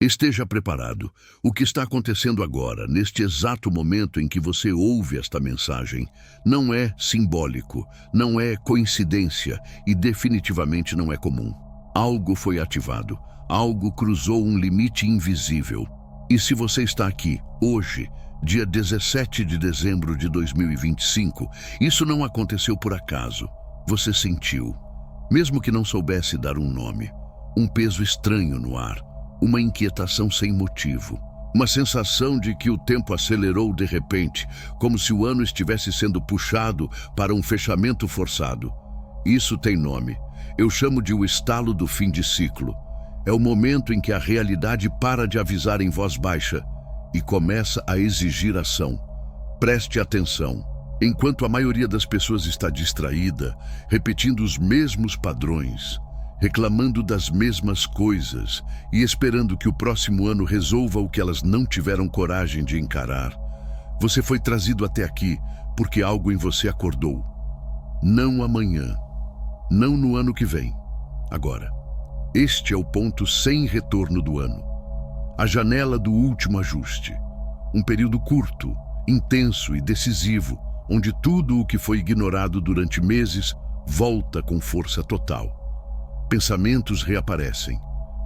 Esteja preparado. O que está acontecendo agora, neste exato momento em que você ouve esta mensagem, não é simbólico, não é coincidência e definitivamente não é comum. Algo foi ativado, algo cruzou um limite invisível. E se você está aqui, hoje, dia 17 de dezembro de 2025, isso não aconteceu por acaso. Você sentiu, mesmo que não soubesse dar um nome, um peso estranho no ar. Uma inquietação sem motivo. Uma sensação de que o tempo acelerou de repente, como se o ano estivesse sendo puxado para um fechamento forçado. Isso tem nome. Eu chamo de o estalo do fim de ciclo. É o momento em que a realidade para de avisar em voz baixa e começa a exigir ação. Preste atenção. Enquanto a maioria das pessoas está distraída, repetindo os mesmos padrões, reclamando das mesmas coisas e esperando que o próximo ano resolva o que elas não tiveram coragem de encarar, você foi trazido até aqui porque algo em você acordou. Não amanhã, não no ano que vem, agora. Este é o ponto sem retorno do ano. A janela do último ajuste. Um período curto, intenso e decisivo, onde tudo o que foi ignorado durante meses volta com força total. Pensamentos reaparecem,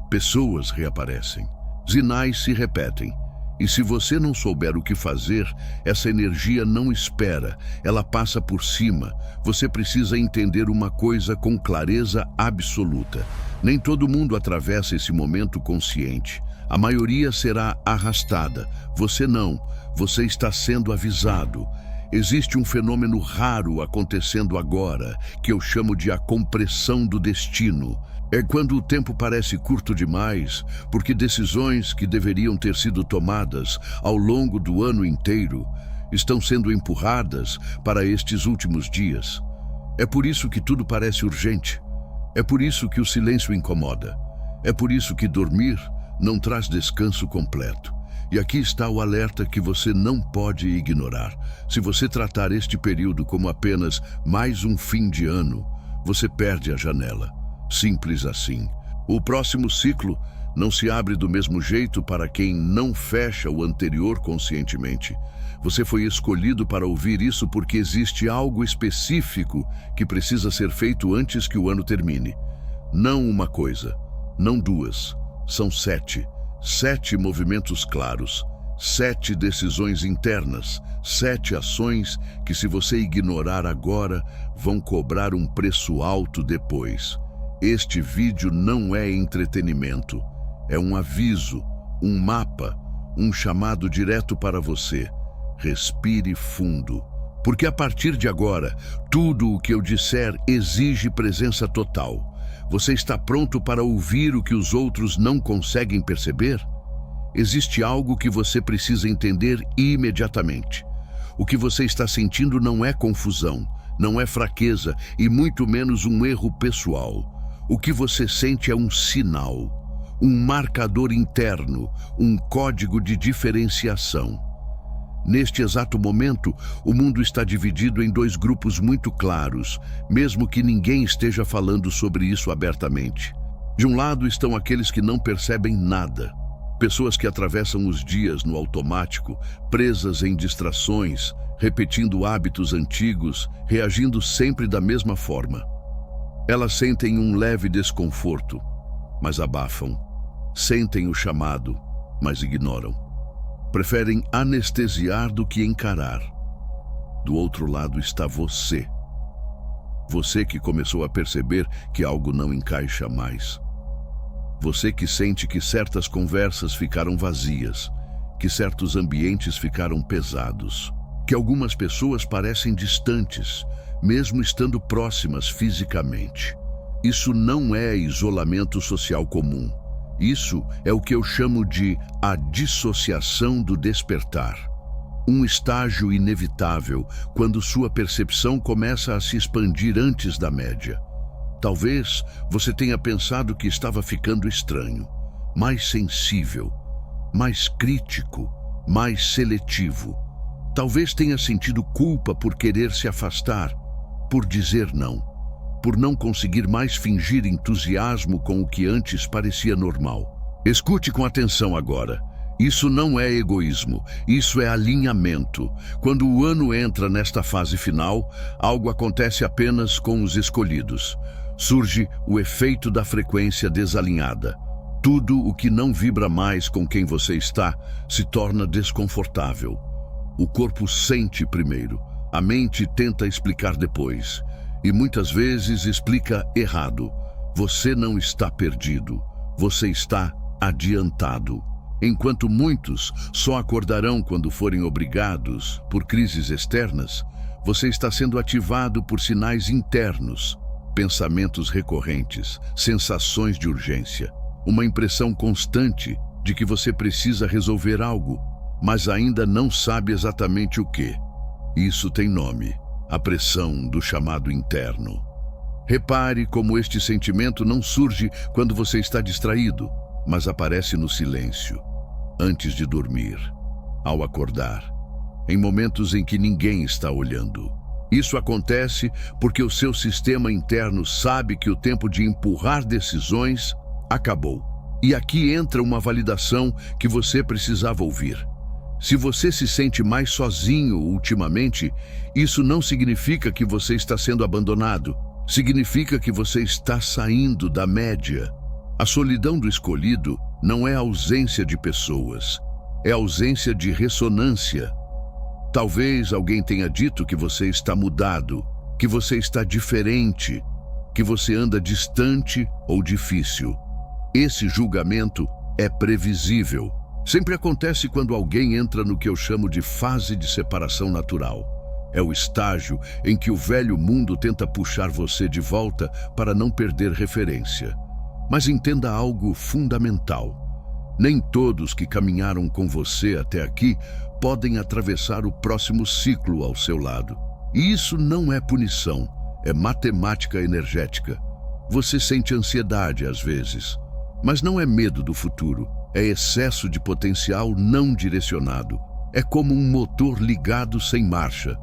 pessoas reaparecem, sinais se repetem. E se você não souber o que fazer, essa energia não espera, ela passa por cima. Você precisa entender uma coisa com clareza absoluta. Nem todo mundo atravessa esse momento consciente. A maioria será arrastada. Você não. Você está sendo avisado. Existe um fenômeno raro acontecendo agora, que eu chamo de a compressão do destino. É quando o tempo parece curto demais, porque decisões que deveriam ter sido tomadas ao longo do ano inteiro estão sendo empurradas para estes últimos dias. É por isso que tudo parece urgente. É por isso que o silêncio incomoda. É por isso que dormir não traz descanso completo. E aqui está o alerta que você não pode ignorar. Se você tratar este período como apenas mais um fim de ano, você perde a janela. Simples assim. O próximo ciclo não se abre do mesmo jeito para quem não fecha o anterior conscientemente. Você foi escolhido para ouvir isso porque existe algo específico que precisa ser feito antes que o ano termine. Não uma coisa, não duas, são 7. 7 movimentos claros, 7 decisões internas, 7 ações que, se você ignorar agora, vão cobrar um preço alto depois. Este vídeo não é entretenimento, é um aviso, um mapa, um chamado direto para você. Respire fundo, porque a partir de agora, tudo o que eu disser exige presença total. Você está pronto para ouvir o que os outros não conseguem perceber? Existe algo que você precisa entender imediatamente. O que você está sentindo não é confusão, não é fraqueza e muito menos um erro pessoal. O que você sente é um sinal, um marcador interno, um código de diferenciação. Neste exato momento, o mundo está dividido em 2 grupos muito claros, mesmo que ninguém esteja falando sobre isso abertamente. De um lado estão aqueles que não percebem nada, pessoas que atravessam os dias no automático, presas em distrações, repetindo hábitos antigos, reagindo sempre da mesma forma. Elas sentem um leve desconforto, mas abafam. Sentem o chamado, mas ignoram. Preferem anestesiar do que encarar. Do outro lado está você. Você que começou a perceber que algo não encaixa mais. Você que sente que certas conversas ficaram vazias, que certos ambientes ficaram pesados, que algumas pessoas parecem distantes, mesmo estando próximas fisicamente. Isso não é isolamento social comum. Isso é o que eu chamo de a dissociação do despertar. Um estágio inevitável quando sua percepção começa a se expandir antes da média. Talvez você tenha pensado que estava ficando estranho, mais sensível, mais crítico, mais seletivo. Talvez tenha sentido culpa por querer se afastar, por dizer não, por não conseguir mais fingir entusiasmo com o que antes parecia normal. Escute com atenção agora. Isso não é egoísmo, isso é alinhamento. Quando o ano entra nesta fase final, algo acontece apenas com os escolhidos. Surge o efeito da frequência desalinhada. Tudo o que não vibra mais com quem você está se torna desconfortável. O corpo sente primeiro, a mente tenta explicar depois. E muitas vezes explica errado. Você não está perdido, você está adiantado. Enquanto muitos só acordarão quando forem obrigados por crises externas, você está sendo ativado por sinais internos, pensamentos recorrentes, sensações de urgência, uma impressão constante de que você precisa resolver algo, mas ainda não sabe exatamente o que. Isso tem nome, a pressão do chamado interno. Repare como este sentimento não surge quando você está distraído, mas aparece no silêncio, antes de dormir, ao acordar, em momentos em que ninguém está olhando. Isso acontece porque o seu sistema interno sabe que o tempo de empurrar decisões acabou. E aqui entra uma validação que você precisava ouvir. Se você se sente mais sozinho ultimamente, isso não significa que você está sendo abandonado. Significa que você está saindo da média. A solidão do escolhido não é ausência de pessoas, é ausência de ressonância. Talvez alguém tenha dito que você está mudado, que você está diferente, que você anda distante ou difícil. Esse julgamento é previsível. Sempre acontece quando alguém entra no que eu chamo de fase de separação natural. É o estágio em que o velho mundo tenta puxar você de volta para não perder referência. Mas entenda algo fundamental. Nem todos que caminharam com você até aqui podem atravessar o próximo ciclo ao seu lado. E isso não é punição, é matemática energética. Você sente ansiedade às vezes, mas não é medo do futuro, é excesso de potencial não direcionado. É como um motor ligado sem marcha.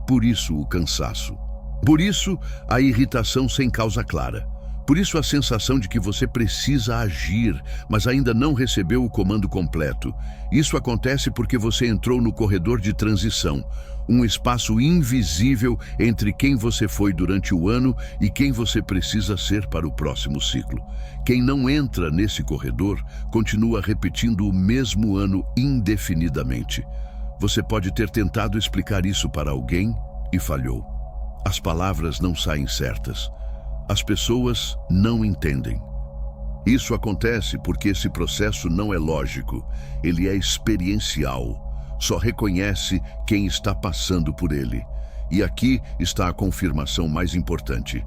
Por isso o cansaço. Por isso a irritação sem causa clara. Por isso a sensação de que você precisa agir, mas ainda não recebeu o comando completo. Isso acontece porque você entrou no corredor de transição, um espaço invisível entre quem você foi durante o ano e quem você precisa ser para o próximo ciclo. Quem não entra nesse corredor continua repetindo o mesmo ano indefinidamente. Você pode ter tentado explicar isso para alguém e falhou. As palavras não saem certas. As pessoas não entendem. Isso acontece porque esse processo não é lógico, ele é experiencial. Só reconhece quem está passando por ele. E aqui está a confirmação mais importante.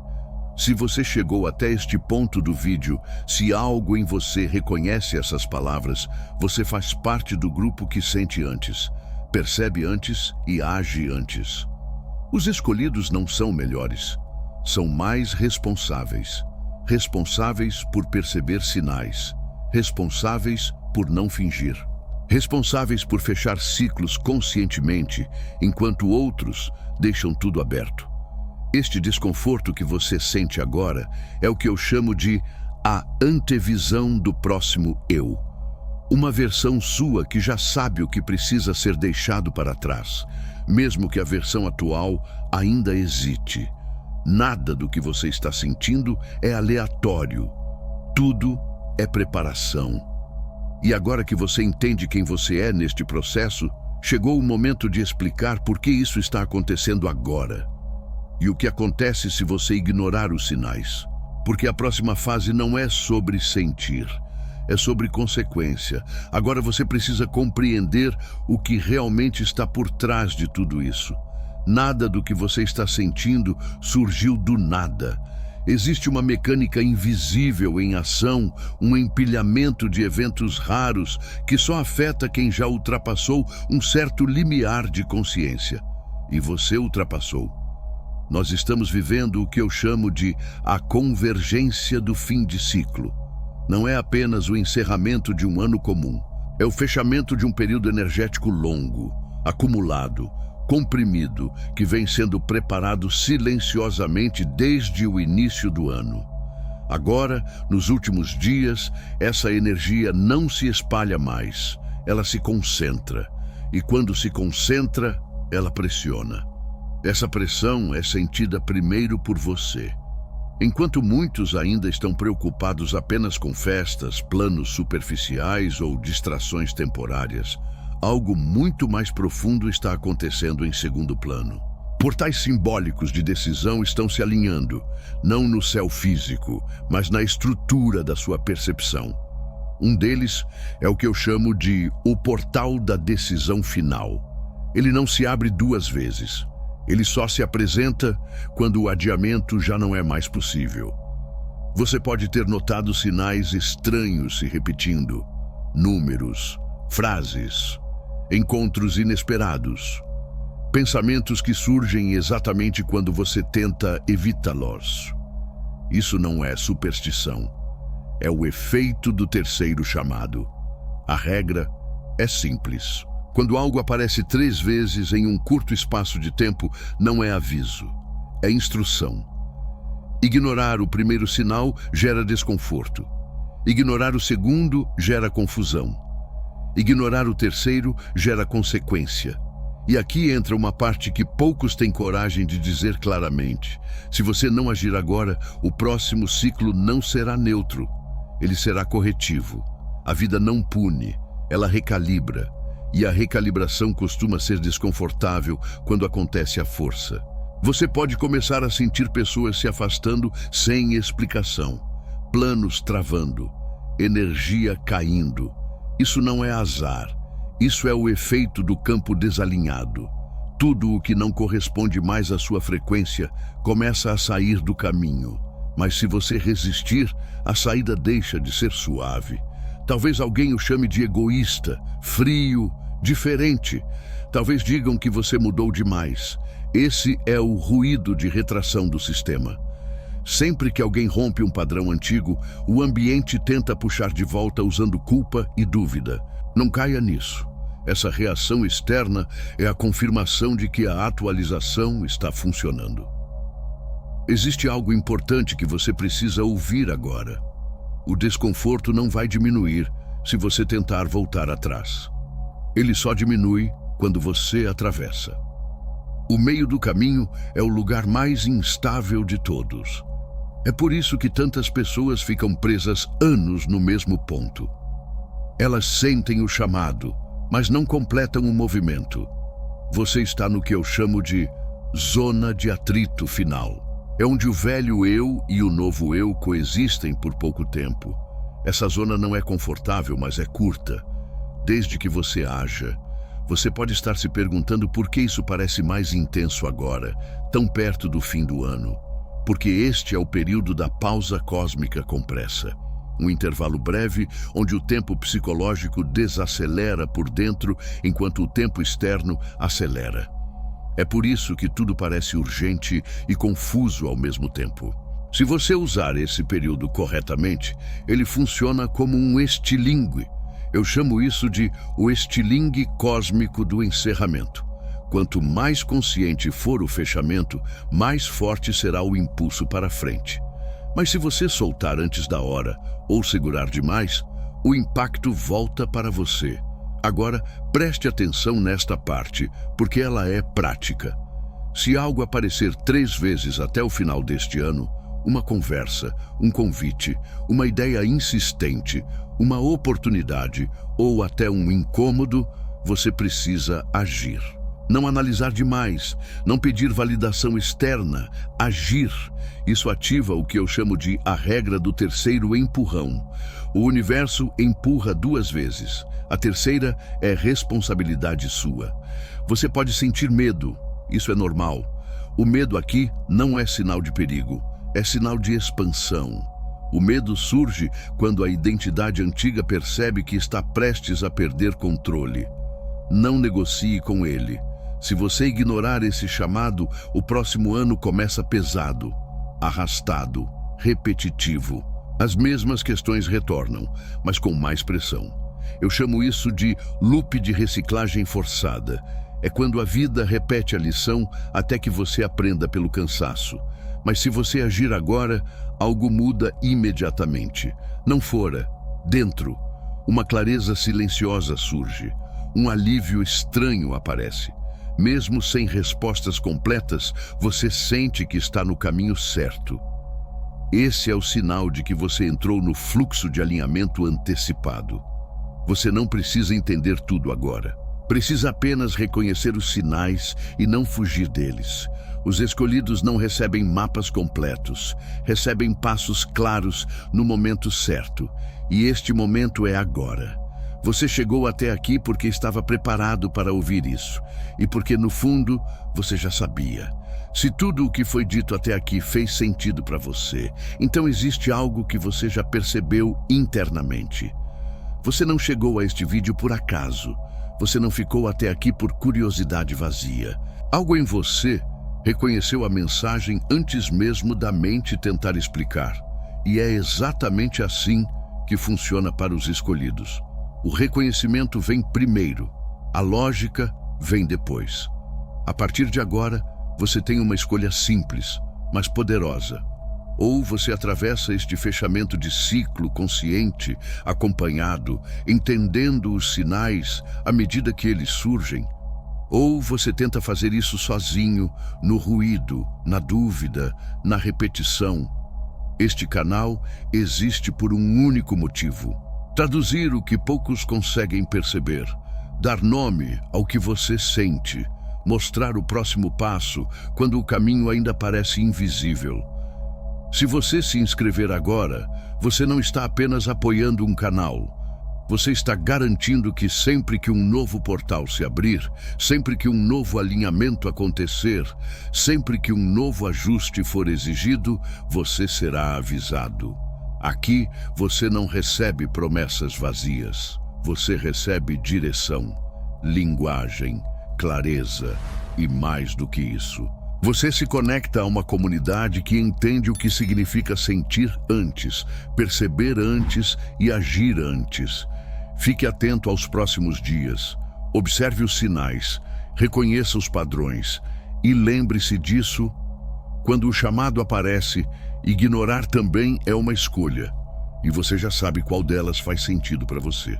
Se você chegou até este ponto do vídeo, se algo em você reconhece essas palavras, você faz parte do grupo que sente antes, percebe antes e age antes. Os escolhidos não são melhores. São mais responsáveis. Responsáveis por perceber sinais. Responsáveis por não fingir. Responsáveis por fechar ciclos conscientemente, enquanto outros deixam tudo aberto. Este desconforto que você sente agora é o que eu chamo de a antevisão do próximo eu. Uma versão sua que já sabe o que precisa ser deixado para trás, mesmo que a versão atual ainda hesite. Nada do que você está sentindo é aleatório. Tudo é preparação. E agora que você entende quem você é neste processo, chegou o momento de explicar por que isso está acontecendo agora. E o que acontece se você ignorar os sinais. Porque a próxima fase não é sobre sentir, é sobre consequência. Agora você precisa compreender o que realmente está por trás de tudo isso. Nada do que você está sentindo surgiu do nada. Existe uma mecânica invisível em ação, um empilhamento de eventos raros que só afeta quem já ultrapassou um certo limiar de consciência. E você ultrapassou. Nós estamos vivendo o que eu chamo de a convergência do fim de ciclo. Não é apenas o encerramento de um ano comum. É o fechamento de um período energético longo, acumulado, comprimido, que vem sendo preparado silenciosamente desde o início do ano. Agora, nos últimos dias, essa energia não se espalha mais, ela se concentra. E quando se concentra, ela pressiona. Essa pressão é sentida primeiro por você. Enquanto muitos ainda estão preocupados apenas com festas, planos superficiais ou distrações temporárias, algo muito mais profundo está acontecendo em segundo plano. Portais simbólicos de decisão estão se alinhando, não no céu físico, mas na estrutura da sua percepção. Um deles é o que eu chamo de o portal da decisão final. Ele não se abre duas vezes. Ele só se apresenta quando o adiamento já não é mais possível. Você pode ter notado sinais estranhos se repetindo, números, frases, encontros inesperados. Pensamentos que surgem exatamente quando você tenta evitá-los. Isso não é superstição. É o efeito do terceiro chamado. A regra é simples. Quando algo aparece 3 vezes em um curto espaço de tempo, não é aviso, é instrução. Ignorar o primeiro sinal gera desconforto. Ignorar o segundo gera confusão. Ignorar o terceiro gera consequência. E aqui entra uma parte que poucos têm coragem de dizer claramente. Se você não agir agora, o próximo ciclo não será neutro. Ele será corretivo. A vida não pune, ela recalibra. E a recalibração costuma ser desconfortável quando acontece à força. Você pode começar a sentir pessoas se afastando sem explicação. Planos travando. Energia caindo. Isso não é azar. Isso é o efeito do campo desalinhado. Tudo o que não corresponde mais à sua frequência começa a sair do caminho. Mas se você resistir, a saída deixa de ser suave. Talvez alguém o chame de egoísta, frio, diferente. Talvez digam que você mudou demais. Esse é o ruído de retração do sistema. Sempre que alguém rompe um padrão antigo, o ambiente tenta puxar de volta usando culpa e dúvida. Não caia nisso. Essa reação externa é a confirmação de que a atualização está funcionando. Existe algo importante que você precisa ouvir agora. O desconforto não vai diminuir se você tentar voltar atrás. Ele só diminui quando você atravessa. O meio do caminho é o lugar mais instável de todos. É por isso que tantas pessoas ficam presas anos no mesmo ponto. Elas sentem o chamado, mas não completam o movimento. Você está no que eu chamo de zona de atrito final. É onde o velho eu e o novo eu coexistem por pouco tempo. Essa zona não é confortável, mas é curta. Desde que você haja, você pode estar se perguntando por que isso parece mais intenso agora, tão perto do fim do ano. Porque este é o período da pausa cósmica com pressa. Um intervalo breve onde o tempo psicológico desacelera por dentro enquanto o tempo externo acelera. É por isso que tudo parece urgente e confuso ao mesmo tempo. Se você usar esse período corretamente, ele funciona como um estilingue. Eu chamo isso de o estilingue cósmico do encerramento. Quanto mais consciente for o fechamento, mais forte será o impulso para frente. Mas se você soltar antes da hora ou segurar demais, o impacto volta para você. Agora, preste atenção nesta parte, porque ela é prática. Se algo aparecer 3 vezes até o final deste ano, uma conversa, um convite, uma ideia insistente, uma oportunidade ou até um incômodo, você precisa agir. Não analisar demais, não pedir validação externa, agir. Isso ativa o que eu chamo de a regra do terceiro empurrão. O universo empurra 2 vezes. A terceira é responsabilidade sua. Você pode sentir medo, isso é normal. O medo aqui não é sinal de perigo, é sinal de expansão. O medo surge quando a identidade antiga percebe que está prestes a perder controle. Não negocie com ele. Se você ignorar esse chamado, o próximo ano começa pesado, arrastado, repetitivo. As mesmas questões retornam, mas com mais pressão. Eu chamo isso de loop de reciclagem forçada. É quando a vida repete a lição até que você aprenda pelo cansaço. Mas se você agir agora, algo muda imediatamente. Não fora, dentro, uma clareza silenciosa surge. Um alívio estranho aparece. Mesmo sem respostas completas, você sente que está no caminho certo. Esse é o sinal de que você entrou no fluxo de alinhamento antecipado. Você não precisa entender tudo agora. Precisa apenas reconhecer os sinais e não fugir deles. Os escolhidos não recebem mapas completos, recebem passos claros no momento certo. E este momento é agora. Você chegou até aqui porque estava preparado para ouvir isso. E porque, no fundo, você já sabia. Se tudo o que foi dito até aqui fez sentido para você, então existe algo que você já percebeu internamente. Você não chegou a este vídeo por acaso. Você não ficou até aqui por curiosidade vazia. Algo em você reconheceu a mensagem antes mesmo da mente tentar explicar. E é exatamente assim que funciona para os escolhidos. O reconhecimento vem primeiro, a lógica vem depois. A partir de agora, você tem uma escolha simples, mas poderosa. Ou você atravessa este fechamento de ciclo consciente, acompanhado, entendendo os sinais à medida que eles surgem. Ou você tenta fazer isso sozinho, no ruído, na dúvida, na repetição. Este canal existe por um único motivo: traduzir o que poucos conseguem perceber, dar nome ao que você sente, mostrar o próximo passo quando o caminho ainda parece invisível. Se você se inscrever agora, você não está apenas apoiando um canal. Você está garantindo que sempre que um novo portal se abrir, sempre que um novo alinhamento acontecer, sempre que um novo ajuste for exigido, você será avisado. Aqui, você não recebe promessas vazias. Você recebe direção, linguagem, clareza e mais do que isso. Você se conecta a uma comunidade que entende o que significa sentir antes, perceber antes e agir antes. Fique atento aos próximos dias. Observe os sinais, reconheça os padrões e lembre-se disso: quando o chamado aparece, ignorar também é uma escolha. E você já sabe qual delas faz sentido para você.